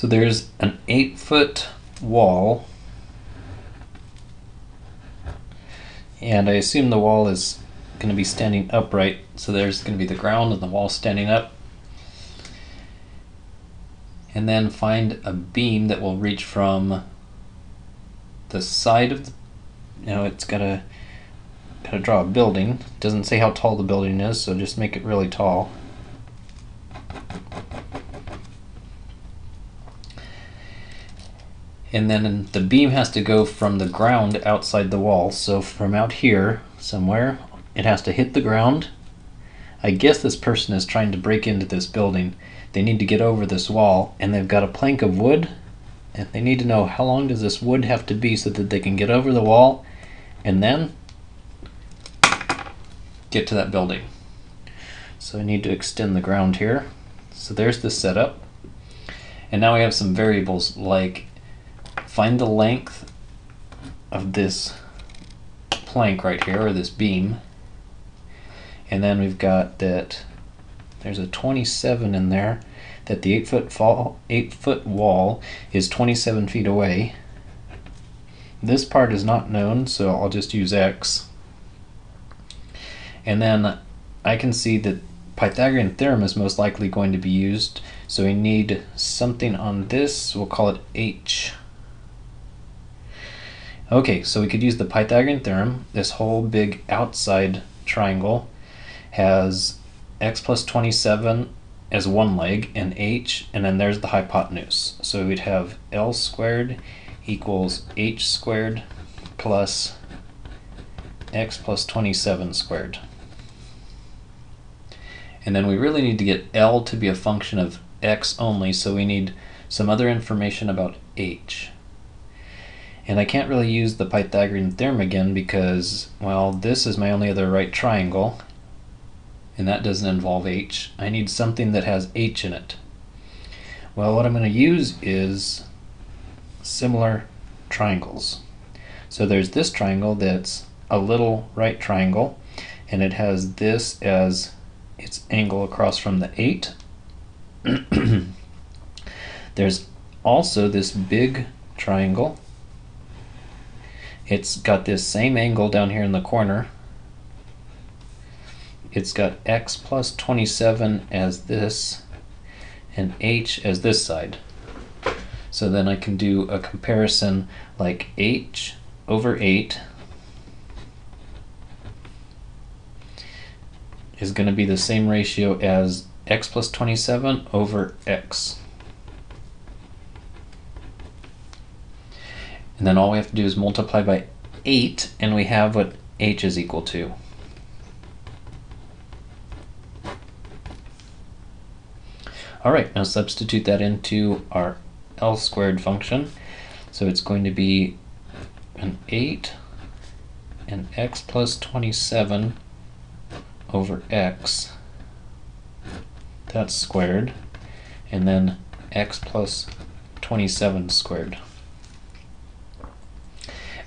So there's an 8-foot wall, and I assume the wall is going to be standing upright, so there's going to be the ground and the wall standing up. And then find a beam that will reach from the side of the, it's gotta draw a building. It doesn't say how tall the building is, so just make it really tall. And then the beam has to go from the ground outside the wall. So from out here somewhere, it has to hit the ground. I guess this person is trying to break into this building. They need to get over this wall, and they've got a plank of wood, and they need to know how long does this wood have to be so that they can get over the wall and then get to that building. So I need to extend the ground here. So there's the setup. And now we have some variables like find the length of this plank right here, or this beam. And then we've got that there's a 27 in there, that the 8-foot wall is 27 feet away. This part is not known, so I'll just use X. And then I can see that Pythagorean Theorem is most likely going to be used, so we need something on this, we'll call it H. Okay, so we could use the Pythagorean Theorem. This whole big outside triangle has x plus 27 as one leg and h, and then there's the hypotenuse. So we'd have L squared equals h squared plus x plus 27 squared. And then we really need to get L to be a function of x only, so we need some other information about h. And I can't really use the Pythagorean theorem again because, well, this is my only other right triangle, and that doesn't involve h. I need something that has h in it. Well, what I'm going to use is similar triangles. So there's this triangle that's a little right triangle, and it has this as its angle across from the 8. There's also this big triangle. It's got this same angle down here in the corner. It's got x plus 27 as this, and h as this side. So then I can do a comparison like h over 8 is going to be the same ratio as x plus 27 over x. And then all we have to do is multiply by 8, and we have what h is equal to. Alright, now substitute that into our L squared function. So it's going to be an 8 and x plus 27 over x, that's squared, and then x plus 27 squared.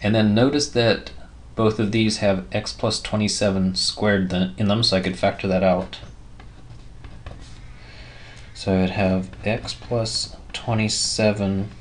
And then notice that both of these have x plus 27 squared in them, so I could factor that out. So I'd have x plus 27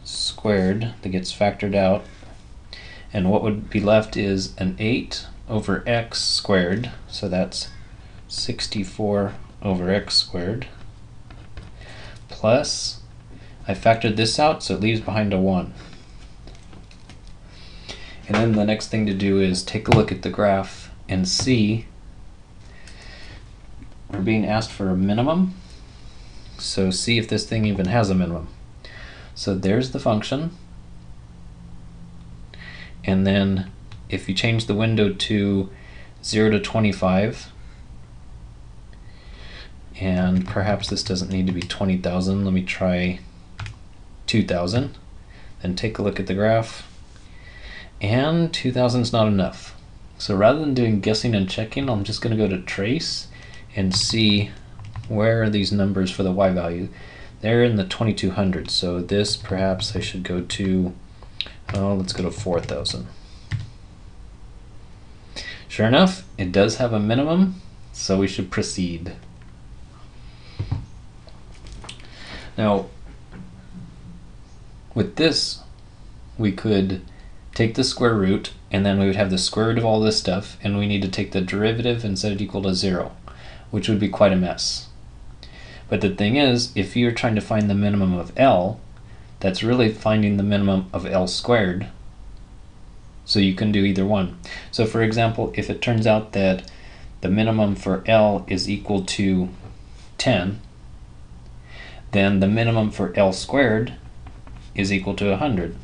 squared that gets factored out, and what would be left is an 8 over x squared, so that's 64 over x squared, plus I factored this out, so it leaves behind a 1. And then the next thing to do is take a look at the graph and see we're being asked for a minimum. So see if this thing even has a minimum. So there's the function. And then if you change the window to 0 to 25, and perhaps this doesn't need to be 20,000, let me try 2,000. Then take a look at the graph. And 2,000 is not enough. So rather than doing guessing and checking, I'm just going to go to trace and see where are these numbers for the y value. They're in the 2200s, so this perhaps I should go to, let's go to 4,000. Sure enough, it does have a minimum, so we should proceed. Now, with this, we could take the square root, and then we would have the square root of all this stuff, and we need to take the derivative and set it equal to 0, which would be quite a mess. But the thing is, if you're trying to find the minimum of L, that's really finding the minimum of L squared, so you can do either one. So for example, if it turns out that the minimum for L is equal to 10, then the minimum for L squared is equal to 100.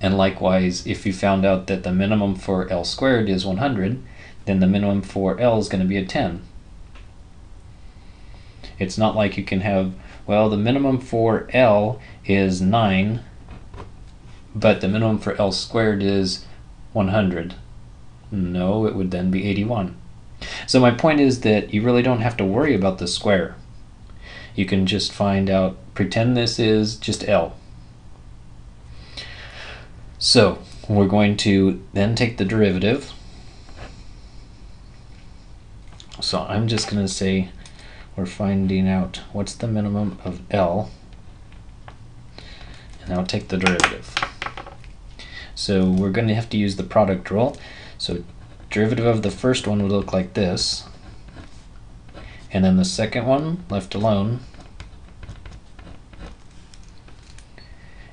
And likewise, if you found out that the minimum for L squared is 100, then the minimum for L is going to be a 10. It's not like you can have, well, the minimum for L is 9, but the minimum for L squared is 100. No, it would then be 81. So my point is that you really don't have to worry about the square. You can just find out, pretend this is just L. So we're going to then take the derivative. So I'm just going to say we're finding out what's the minimum of L, and I'll take the derivative. So we're going to have to use the product rule. So derivative of the first one would look like this, and then the second one left alone,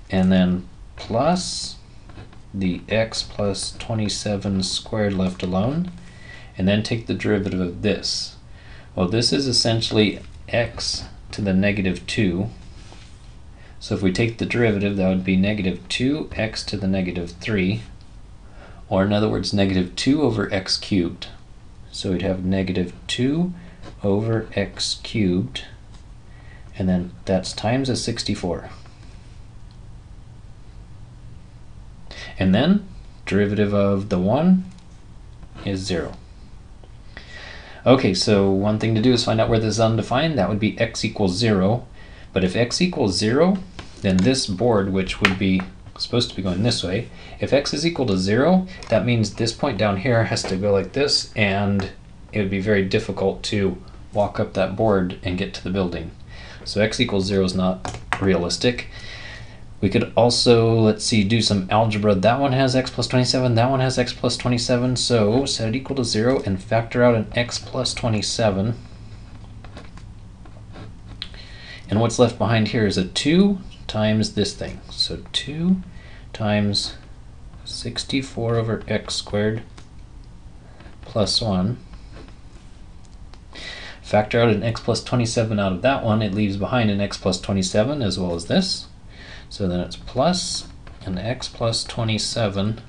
and then plus the x plus 27 squared left alone, and then take the derivative of this. Well, this is essentially x to the negative 2. So if we take the derivative, that would be negative 2x to the negative 3, or in other words, negative 2 over x cubed. So we'd have negative 2 over x cubed, and then that's times a 64. And then derivative of the 1 is 0. Okay, so one thing to do is find out where this is undefined. That would be x equals 0. But if x equals 0, then this board, which would be supposed to be going this way, if x is equal to 0, that means this point down here has to go like this, and it would be very difficult to walk up that board and get to the building. So x equals 0 is not realistic. We could also, let's see, do some algebra. That one has x plus 27, that one has x plus 27, so set it equal to 0 and factor out an x plus 27. And what's left behind here is a 2 times this thing. So 2 times 64 over x squared plus 1. Factor out an x plus 27 out of that one, it leaves behind an x plus 27 as well as this. So then it's plus an x plus 27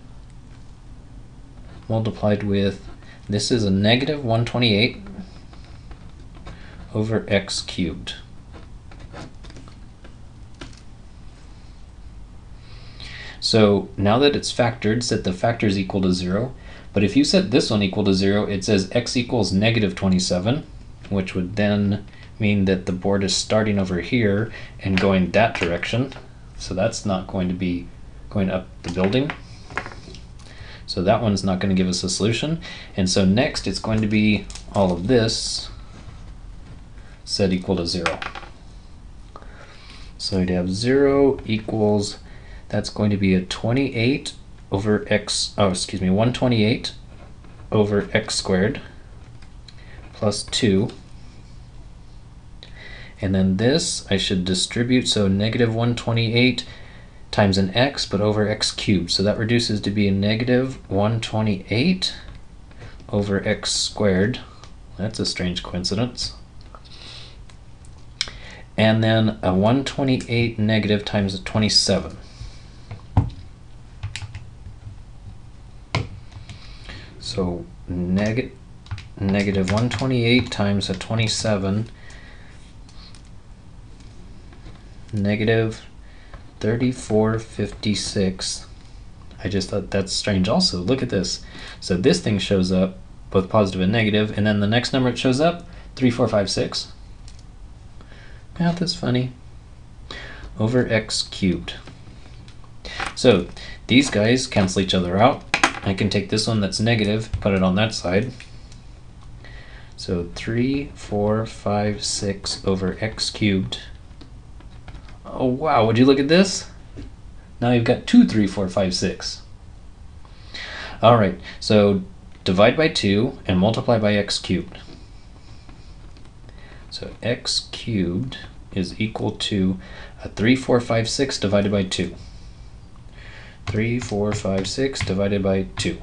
multiplied with, this is a negative 128 over x cubed. So now that it's factored, set the factors equal to 0. But if you set this one equal to 0, it says x equals negative 27, which would then mean that the board is starting over here and going that direction. So that's not going to be going up the building. So that one's not going to give us a solution. And so next it's going to be all of this set equal to 0. So we'd have 0 equals, that's going to be a 28 over x, 128 over x squared plus 2. And then this I should distribute, so negative 128 times an x, but over x cubed. So that reduces to be a negative 128 over x squared. That's a strange coincidence. And then a 128 negative times a 27. So negative 128 times a 27, negative 3456. I just thought that's strange also. Look at this. So this thing shows up both positive and negative, and then the next number it shows up, 3456. Math is funny. Over x cubed. So these guys cancel each other out. I can take this one that's negative, put it on that side. So 3456 over x cubed Oh wow, would you look at this? Now you've got 2, 3, 4, 5, 6. Alright, so divide by 2 and multiply by x cubed. So x cubed is equal to 3, 4, 5, 6 divided by 2. 3, 4, 5, 6 divided by 2.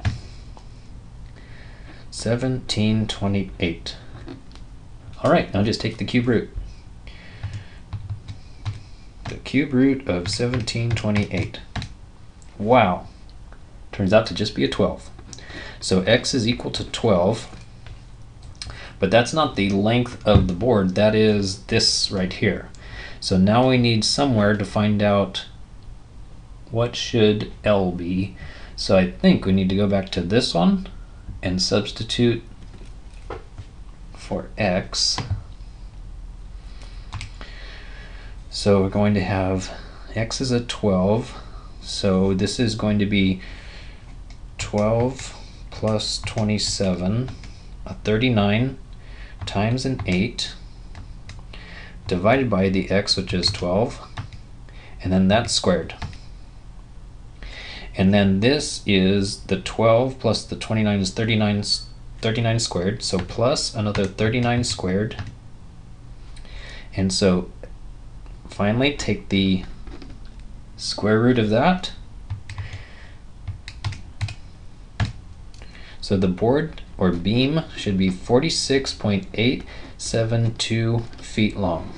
1728. Alright, now just take the cube root. The cube root of 1728. Wow. Turns out to just be a 12. So x is equal to 12. But that's not the length of the board. That is this right here. So now we need somewhere to find out what should L be. So I think we need to go back to this one and substitute for x. So we're going to have x is a 12. So this is going to be 12 plus 27, a 39, times an 8, divided by the x, which is 12, and then that's squared. And then this is the 12 plus the 29 is 39 squared, so plus another 39 squared. And so finally take the square root of that. So the board or beam should be 46.872 feet long.